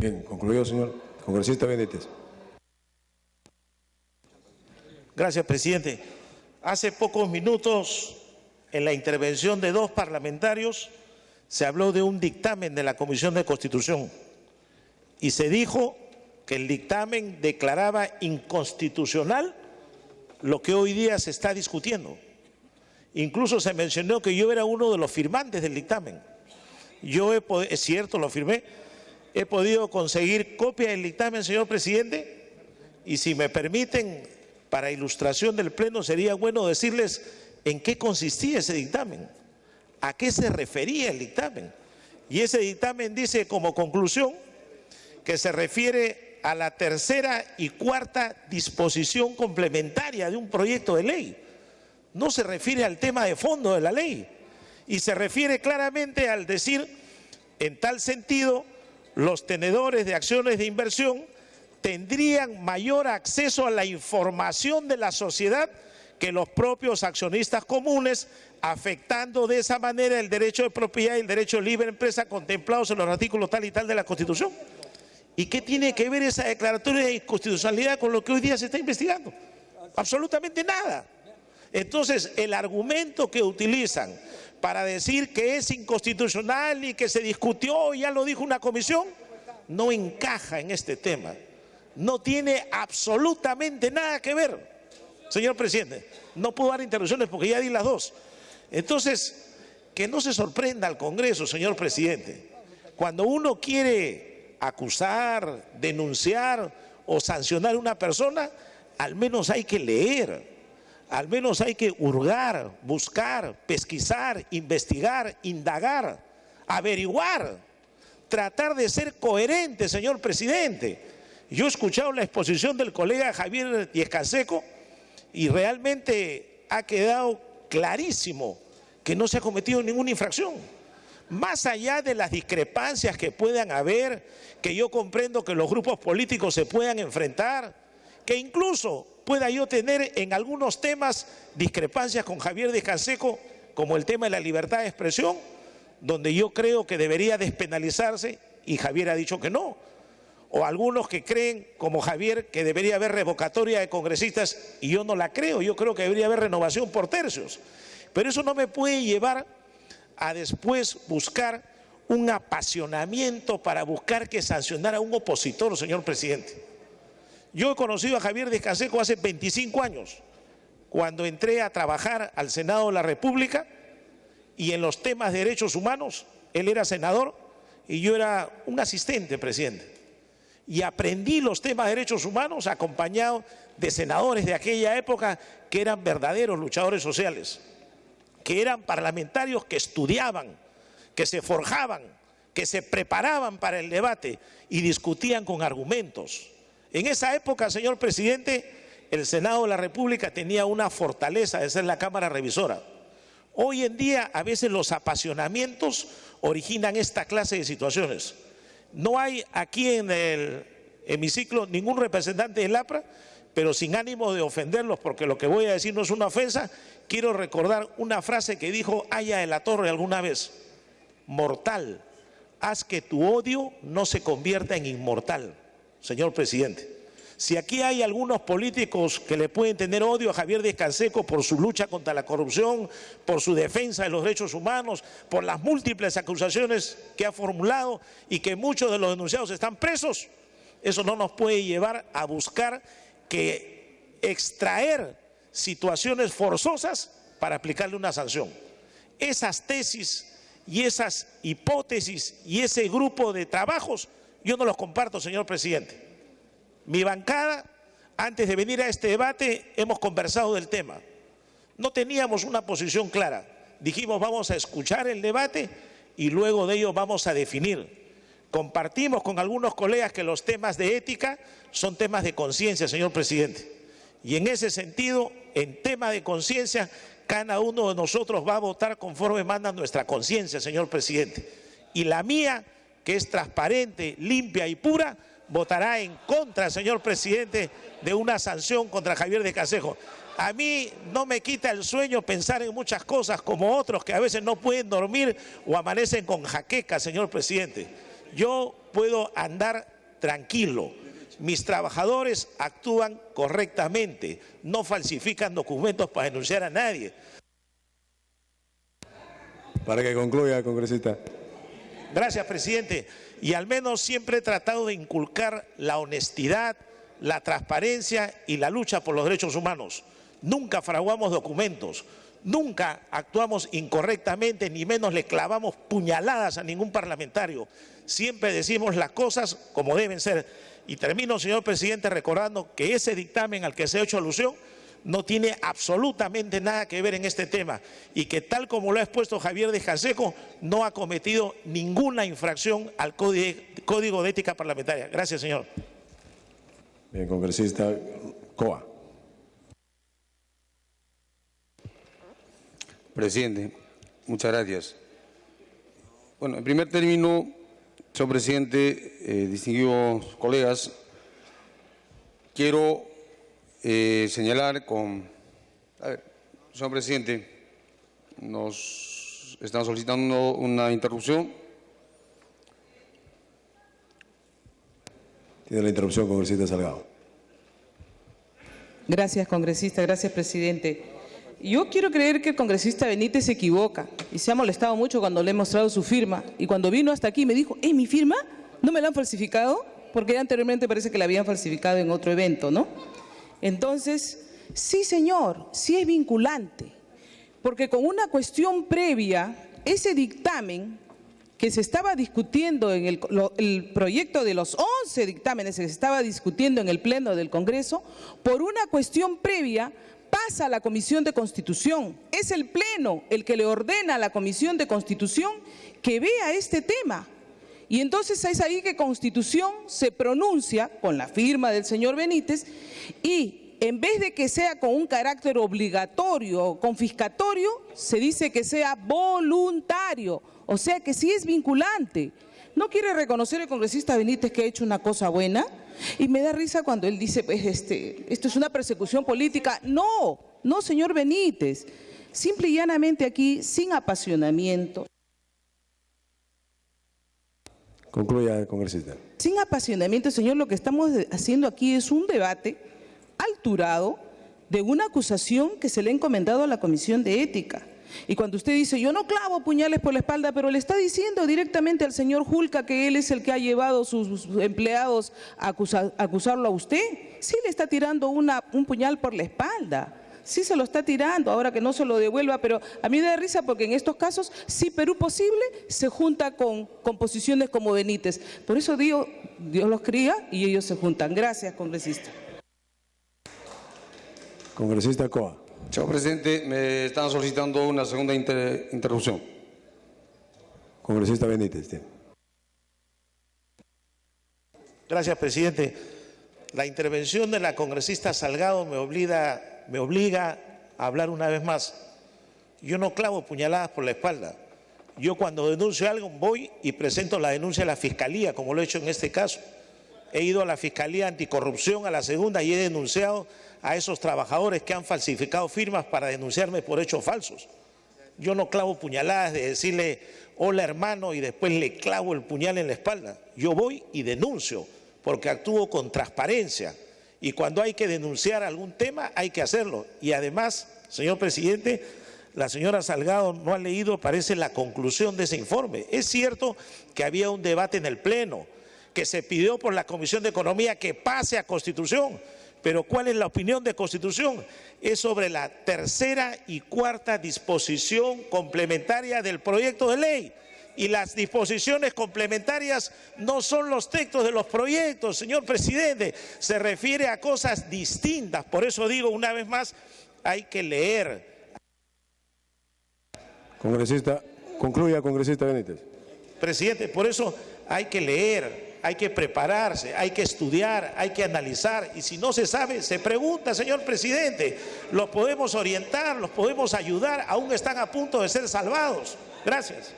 Bien, concluido, señor congresista Benítez. Gracias, presidente. Hace pocos minutos, en la intervención de dos parlamentarios, se habló de un dictamen de la Comisión de Constitución y se dijo que el dictamen declaraba inconstitucional lo que hoy día se está discutiendo. Incluso se mencionó que yo era uno de los firmantes del dictamen. Es cierto, lo firmé. He podido conseguir copia del dictamen, señor presidente, y si me permiten, para ilustración del Pleno, sería bueno decirles en qué consistía ese dictamen, a qué se refería el dictamen. Y ese dictamen dice como conclusión que se refiere a la tercera y cuarta disposición complementaria de un proyecto de ley. No se refiere al tema de fondo de la ley y se refiere claramente al decir, en tal sentido, los tenedores de acciones de inversión tendrían mayor acceso a la información de la sociedad que los propios accionistas comunes, afectando de esa manera el derecho de propiedad y el derecho de libre empresa contemplados en los artículos tal y tal de la Constitución. ¿Y qué tiene que ver esa declaratoria de inconstitucionalidad con lo que hoy día se está investigando? Absolutamente nada. Entonces, el argumento que utilizan para decir que es inconstitucional y que se discutió y ya lo dijo una comisión, no encaja en este tema. No tiene absolutamente nada que ver. Señor presidente, no puedo dar interrupciones porque ya di las dos. Entonces, que no se sorprenda al Congreso, señor presidente. Cuando uno quiere acusar, denunciar o sancionar a una persona, al menos hay que leer. Al menos hay que hurgar, buscar, pesquisar, investigar, indagar, averiguar, tratar de ser coherente, señor presidente. Yo he escuchado la exposición del colega Javier Díaz Canseco y realmente ha quedado clarísimo que no se ha cometido ninguna infracción. Más allá de las discrepancias que puedan haber, que yo comprendo que los grupos políticos se puedan enfrentar, que incluso pueda yo tener en algunos temas discrepancias con Javier Díaz Canseco, como el tema de la libertad de expresión, donde yo creo que debería despenalizarse y Javier ha dicho que no. O algunos que creen, como Javier, que debería haber revocatoria de congresistas y yo no la creo, yo creo que debería haber renovación por tercios. Pero eso no me puede llevar a después buscar un apasionamiento para buscar que sancionara a un opositor, señor presidente. Yo he conocido a Javier Díaz Canseco hace 25 años, cuando entré a trabajar al Senado de la República y en los temas de derechos humanos, él era senador y yo era un asistente, presidente. Y aprendí los temas de derechos humanos acompañado de senadores de aquella época que eran verdaderos luchadores sociales, que eran parlamentarios que estudiaban, que se forjaban, que se preparaban para el debate y discutían con argumentos. En esa época, señor presidente, el Senado de la República tenía una fortaleza de ser la Cámara Revisora. Hoy en día, a veces los apasionamientos originan esta clase de situaciones. No hay aquí en el hemiciclo ningún representante del APRA, pero sin ánimo de ofenderlos, porque lo que voy a decir no es una ofensa, quiero recordar una frase que dijo Aya de la Torre alguna vez: mortal, haz que tu odio no se convierta en inmortal. Señor presidente, si aquí hay algunos políticos que le pueden tener odio a Javier Díaz Canseco por su lucha contra la corrupción, por su defensa de los derechos humanos, por las múltiples acusaciones que ha formulado y que muchos de los denunciados están presos, eso no nos puede llevar a buscar que extraer situaciones forzosas para aplicarle una sanción. Esas tesis y esas hipótesis y ese grupo de trabajos yo no los comparto, señor presidente. Mi bancada, antes de venir a este debate, hemos conversado del tema. No teníamos una posición clara. Dijimos, vamos a escuchar el debate y luego de ello vamos a definir. Compartimos con algunos colegas que los temas de ética son temas de conciencia, señor presidente. Y en ese sentido, en tema de conciencia, cada uno de nosotros va a votar conforme manda nuestra conciencia, señor presidente. Y la mía, que es transparente, limpia y pura, votará en contra, señor presidente, de una sanción contra Javier Díaz Canseco. A mí no me quita el sueño pensar en muchas cosas, como otros que a veces no pueden dormir o amanecen con jaqueca, señor presidente. Yo puedo andar tranquilo. Mis trabajadores actúan correctamente, no falsifican documentos para denunciar a nadie. Para que concluya, congresista. Gracias, presidente. Y al menos siempre he tratado de inculcar la honestidad, la transparencia y la lucha por los derechos humanos. Nunca fraguamos documentos, nunca actuamos incorrectamente, ni menos le clavamos puñaladas a ningún parlamentario. Siempre decimos las cosas como deben ser. Y termino, señor presidente, recordando que ese dictamen al que se ha hecho alusión no tiene absolutamente nada que ver en este tema y que, tal como lo ha expuesto Javier de Canseco, no ha cometido ninguna infracción al Código de Ética Parlamentaria. Gracias, señor. Bien, congresista Coa. Presidente, muchas gracias. Bueno, en primer término, señor presidente, distinguidos colegas, quiero señalar señor presidente, nos están solicitando una interrupción. Tiene la interrupción, congresista Salgado. Gracias, congresista. Gracias, presidente. Yo quiero creer que el congresista Benítez se equivoca y se ha molestado mucho cuando le he mostrado su firma. Y cuando vino hasta aquí me dijo, ¿mi firma? ¿No me la han falsificado? Porque anteriormente parece que la habían falsificado en otro evento, ¿no? Entonces, sí, señor, sí es vinculante. Porque con una cuestión previa, ese dictamen que se estaba discutiendo en el proyecto de los 11 dictámenes que se estaba discutiendo en el Pleno del Congreso, por una cuestión previa pasa a la Comisión de Constitución. Es el Pleno el que le ordena a la Comisión de Constitución que vea este tema. Y entonces es ahí que Constitución se pronuncia con la firma del señor Benítez y en vez de que sea con un carácter obligatorio o confiscatorio, se dice que sea voluntario, o sea que sí es vinculante. ¿No quiere reconocer el congresista Benítez que ha hecho una cosa buena? Y me da risa cuando él dice, pues esto es una persecución política. No, no, señor Benítez. Simple y llanamente aquí, sin apasionamiento. Concluya, congresista. Sin apasionamiento, señor, lo que estamos haciendo aquí es un debate alturado de una acusación que se le ha encomendado a la Comisión de Ética. Y cuando usted dice, yo no clavo puñales por la espalda, pero le está diciendo directamente al señor Julca que él es el que ha llevado a sus empleados a acusarlo a usted, sí le está tirando un puñal por la espalda. Sí se lo está tirando, ahora que no se lo devuelva, pero a mí me da risa porque en estos casos, si Perú posible, se junta con posiciones como Benítez. Por eso digo, Dios los cría y ellos se juntan. Gracias, congresista. Congresista Coa. Señor presidente, me están solicitando una segunda interrupción. Congresista Benítez. Tiene. Gracias, presidente. La intervención de la congresista Salgado me obliga a hablar una vez más. Yo no clavo puñaladas por la espalda. Yo cuando denuncio algo voy y presento la denuncia a la Fiscalía, como lo he hecho en este caso. He ido a la Fiscalía Anticorrupción, a la segunda, y he denunciado a esos trabajadores que han falsificado firmas para denunciarme por hechos falsos. Yo no clavo puñaladas de decirle, hola hermano, y después le clavo el puñal en la espalda. Yo voy y denuncio, porque actúo con transparencia. Y cuando hay que denunciar algún tema, hay que hacerlo. Y además, señor presidente, la señora Salgado no ha leído, parece, la conclusión de ese informe. Es cierto que había un debate en el Pleno, que se pidió por la Comisión de Economía que pase a Constitución. Pero ¿cuál es la opinión de Constitución? Es sobre la tercera y cuarta disposición complementaria del proyecto de ley. Y las disposiciones complementarias no son los textos de los proyectos, señor presidente. Se refiere a cosas distintas. Por eso digo una vez más, hay que leer. Congresista, concluya, congresista Benítez. Presidente, por eso hay que leer. Hay que prepararse, hay que estudiar, hay que analizar, y si no se sabe, se pregunta, señor presidente. Los podemos orientar, los podemos ayudar, aún están a punto de ser salvados. Gracias.